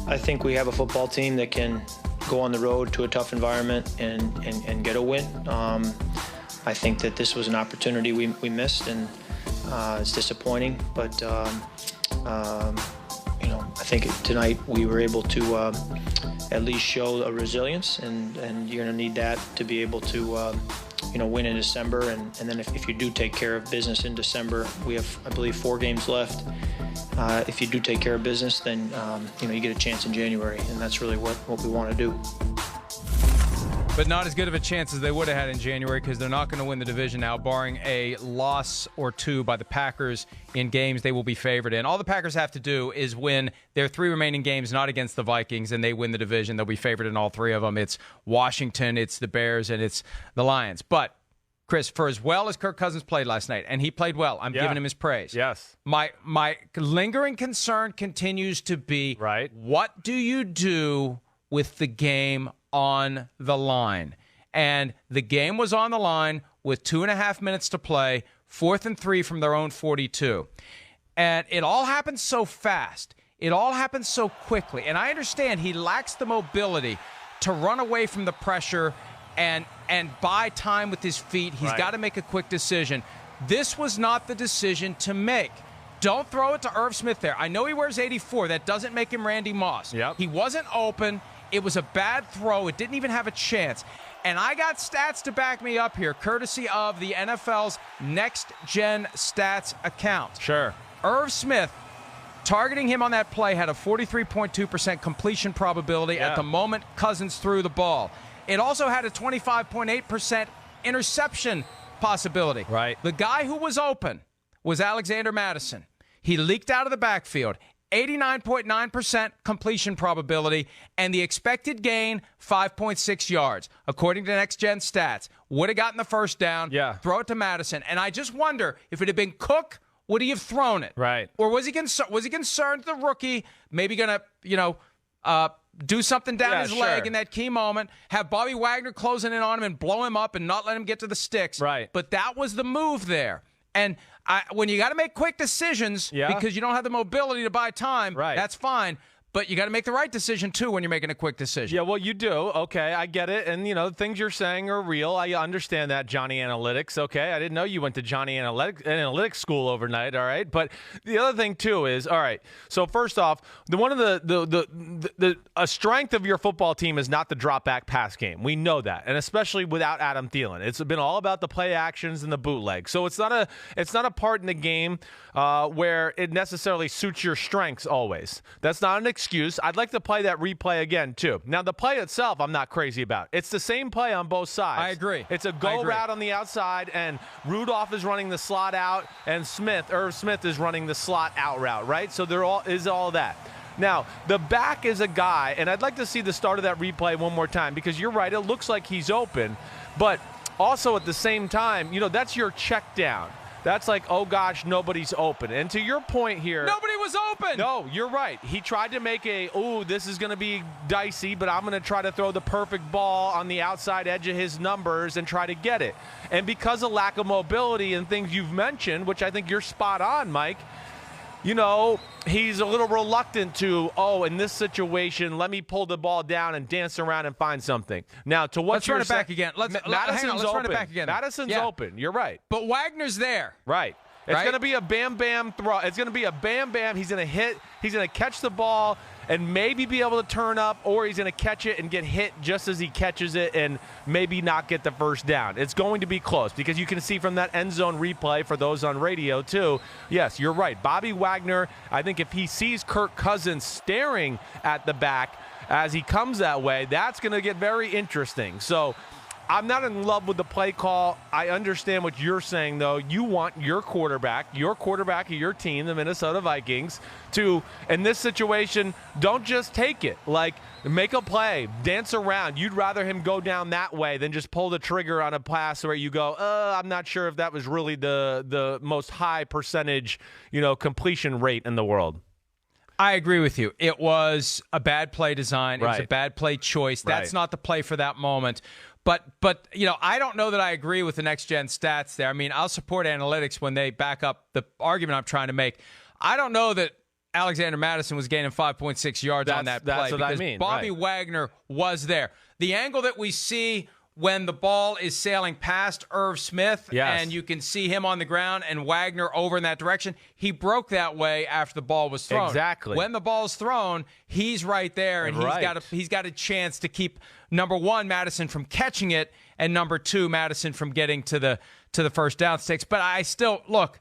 I think we have a football team that can go on the road to a tough environment and get a win. I think that this was an opportunity we missed, and it's disappointing. But I think tonight we were able to at least show a resilience, and you're going to need that to be able to win in December. And then if you do take care of business in December, we have, I believe, 4 games left. If you do take care of business, then you get a chance in January, and that's really what we want to do. But not as good of a chance as they would have had in January, because they're not going to win the division now, barring a loss or 2 by the Packers in games they will be favored in. All the Packers have to do is win their 3 remaining games, not against the Vikings, and they win the division. They'll be favored in all 3 of them. It's Washington, it's the Bears, and it's the Lions. But, Chris, for as well as Kirk Cousins played last night, and he played well, I'm giving him his praise. Yes. My lingering concern continues to be, right, what do you do with the game on the line? And the game was on the line with 2.5 minutes to play, 4th and 3 from their own 42. And it all happened so fast. It all happened so quickly. And I understand he lacks the mobility to run away from the pressure and buy time with his feet. He's got to make a quick decision. This was not the decision to make. Don't throw it to Irv Smith there. I know he wears 84. That doesn't make him Randy Moss. Yep. He wasn't open. It was a bad throw. It didn't even have a chance. And I got stats to back me up here, courtesy of the NFL's Next Gen Stats account. Sure. Irv Smith, targeting him on that play, had a 43.2% completion probability at the moment Cousins threw the ball. It also had a 25.8% interception possibility. Right. The guy who was open was Alexander Madison. He leaked out of the backfield. 89.9% completion probability, and the expected gain, 5.6 yards. According to Next Gen Stats, would have gotten the first down, throw it to Madison. And I just wonder, if it had been Cook, would he have thrown it? Right. Or was he concerned the rookie maybe going to, do something down his leg in that key moment, have Bobby Wagner closing in on him and blow him up and not let him get to the sticks. Right. But that was the move there. And when you got to make quick decisions because you don't have the mobility to buy time, that's fine. But you got to make the right decision, too, when you're making a quick decision. Yeah, well, you do. Okay, I get it. And, the things you're saying are real. I understand that, Johnny Analytics. Okay, I didn't know you went to Johnny Analytics school overnight, all right? But the other thing, too, is, all right, so first off, one of a strength of your football team is not the drop-back pass game. We know that, and especially without Adam Thielen. It's been all about the play actions and the bootleg. So it's not a part in the game where it necessarily suits your strengths always. That's not an excuse. I'd like to play that replay again, too. Now, the play itself, I'm not crazy about. It's the same play on both sides. I agree. It's a go route on the outside, and Rudolph is running the slot out, and Irv Smith is running the slot out route, right? So there is all that. Now, the back is a guy, and I'd like to see the start of that replay one more time, because you're right, it looks like he's open, but also at the same time, that's your check down. That's like, oh, gosh, nobody's open. And to your point here. Nobody was open. No, you're right. He tried to make this is going to be dicey, but I'm going to try to throw the perfect ball on the outside edge of his numbers and try to get it. And because of lack of mobility and things you've mentioned, which I think you're spot on, Mike, he's a little reluctant to, in this situation, let me pull the ball down and dance around and find something. Now, to what let's run it back again. Madison's run it back again. Madison's open. You're right. But Wagner's there. Right. It's going to be a bam-bam throw. It's going to be a bam-bam. He's going to hit. He's going to catch the ball and maybe be able to turn up, or he's going to catch it and get hit just as he catches it and maybe not get the first down. It's going to be close because you can see from that end zone replay for those on radio too. Yes, you're right. Bobby Wagner, I think if he sees Kirk Cousins staring at the back as he comes that way, that's going to get very interesting. So I'm not in love with the play call. I understand what you're saying, though. You want your quarterback of your team, the Minnesota Vikings, to, in this situation, don't just take it. Like, make a play, dance around. You'd rather him go down that way than just pull the trigger on a pass where you go, I'm not sure if that was really the most high percentage, completion rate in the world. I agree with you. It was a bad play design. It was a bad play choice. That's not the play for that moment. But I don't know that I agree with the next-gen stats there. I mean, I'll support analytics when they back up the argument I'm trying to make. I don't know that Alexander Madison was gaining 5.6 yards on that play. That's what I because mean. Bobby right. Wagner was there. The angle that we see when the ball is sailing past Irv Smith, Yes. and you can see him on the ground and Wagner over in that direction, he broke that way after the ball was thrown. Exactly. When the ball's thrown, he's right there, and Right. he's got a chance to keep, number one, Madison from catching it, and number two, Madison from getting to the first down sticks. But I still look.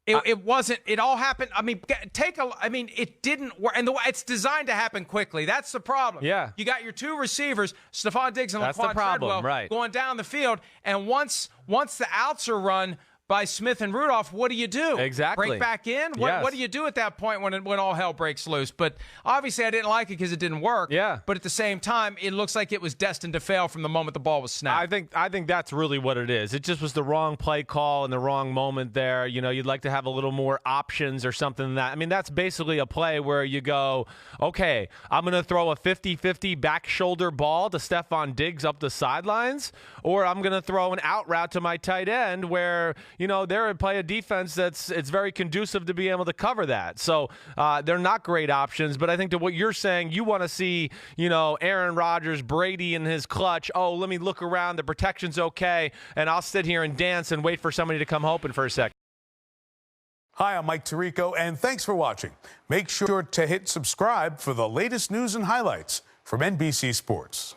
It wasn't. It all happened. I mean, it didn't work, and it's designed to happen quickly. That's the problem. Yeah. You got your two receivers, Stephon Diggs and That's the Laquan problem, Treadwell, right. going down the field, and once the outs are run by Smith and Rudolph, what do you do? Exactly. Break back in? Yes. What do you do at that point when all hell breaks loose? But obviously, I didn't like it because it didn't work. Yeah. But at the same time, it looks like it was destined to fail from the moment the ball was snapped. I think that's really what it is. It just was the wrong play call in the wrong moment there. You know, you'd like to have a little more options or something that. I mean, that's basically a play where you go, okay, I'm going to throw a 50-50 back shoulder ball to Stephon Diggs up the sidelines, or I'm going to throw an out route to my tight end where, you know, they're play a defense it's very conducive to be able to cover that. So they're not great options, but I think to what you're saying, you want to see, you know, Aaron Rodgers, Brady in his clutch. Oh, let me look around. The protection's okay, and I'll sit here and dance and wait for somebody to come open for a second. Hi, I'm Mike Tirico, and thanks for watching. Make sure to hit subscribe for the latest news and highlights from NBC Sports.